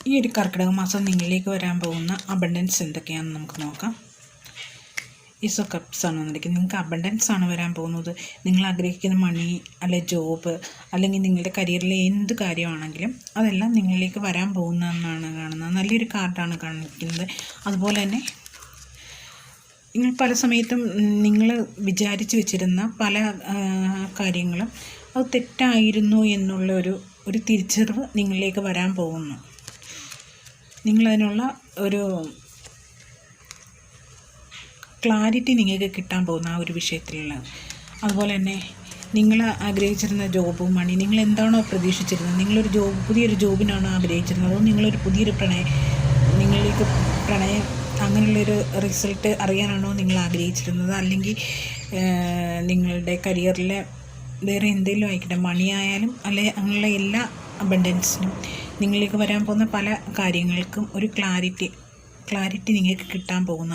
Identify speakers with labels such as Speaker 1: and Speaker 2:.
Speaker 1: ഈ ഒരു കർക്കിടക മാസം നിങ്ങളിലേക്ക് വരാൻ പോകുന്ന അബണ്ടൻസ് എന്തൊക്കെയാണെന്ന് നമുക്ക് നോക്കാം. ഈസോ കപ്സ് ആണ് വന്നിരിക്കുന്നത്. നിങ്ങൾക്ക് അബണ്ടൻസ് ആണ് വരാൻ പോകുന്നത്. നിങ്ങൾ ആഗ്രഹിക്കുന്ന മണി അല്ലെ ജോബ് അല്ലെങ്കിൽ നിങ്ങളുടെ കരിയറിലെ എന്ത് കാര്യമാണെങ്കിലും അതെല്ലാം നിങ്ങളിലേക്ക് വരാൻ പോകുന്നതെന്നാണ് കാണുന്നത്. നല്ലൊരു കാർഡാണ് കാണിക്കുന്നത്. അതുപോലെ തന്നെ നിങ്ങൾ പല സമയത്തും നിങ്ങൾ വിചാരിച്ചു വെച്ചിരുന്ന പല കാര്യങ്ങളും അത് തെറ്റായിരുന്നു എന്നുള്ള ഒരു തിരിച്ചറിവ് നിങ്ങളിലേക്ക് വരാൻ പോകുന്നു. നിങ്ങളതിനുള്ള ഒരു ക്ലാരിറ്റി നിങ്ങൾക്ക് കിട്ടാൻ പോകുന്ന ആ ഒരു വിഷയത്തിലുള്ള. അതുപോലെ തന്നെ നിങ്ങൾ ആഗ്രഹിച്ചിരുന്ന ജോബ് മണി, നിങ്ങൾ എന്താണോ പ്രതീക്ഷിച്ചിരുന്നത്, നിങ്ങളൊരു പുതിയൊരു ജോബിനാണോ ആഗ്രഹിച്ചിരുന്നത്, അതോ നിങ്ങളൊരു പുതിയൊരു നിങ്ങളിലേക്ക് പ്രണയം അങ്ങനെയുള്ളൊരു റിസൾട്ട് അറിയാനാണോ നിങ്ങൾ ആഗ്രഹിച്ചിരുന്നത്, അല്ലെങ്കിൽ നിങ്ങളുടെ കരിയറിലെ വേറെ എന്തെങ്കിലും ആയിക്കട്ടെ, മണിയായാലും അല്ലെ അങ്ങനെയുള്ള എല്ലാ അബണ്ടൻസിനും നിങ്ങളിലേക്ക് വരാൻ പോകുന്ന പല കാര്യങ്ങൾക്കും ഒരു ക്ലാരിറ്റി നിങ്ങൾക്ക് കിട്ടാൻ പോകുന്ന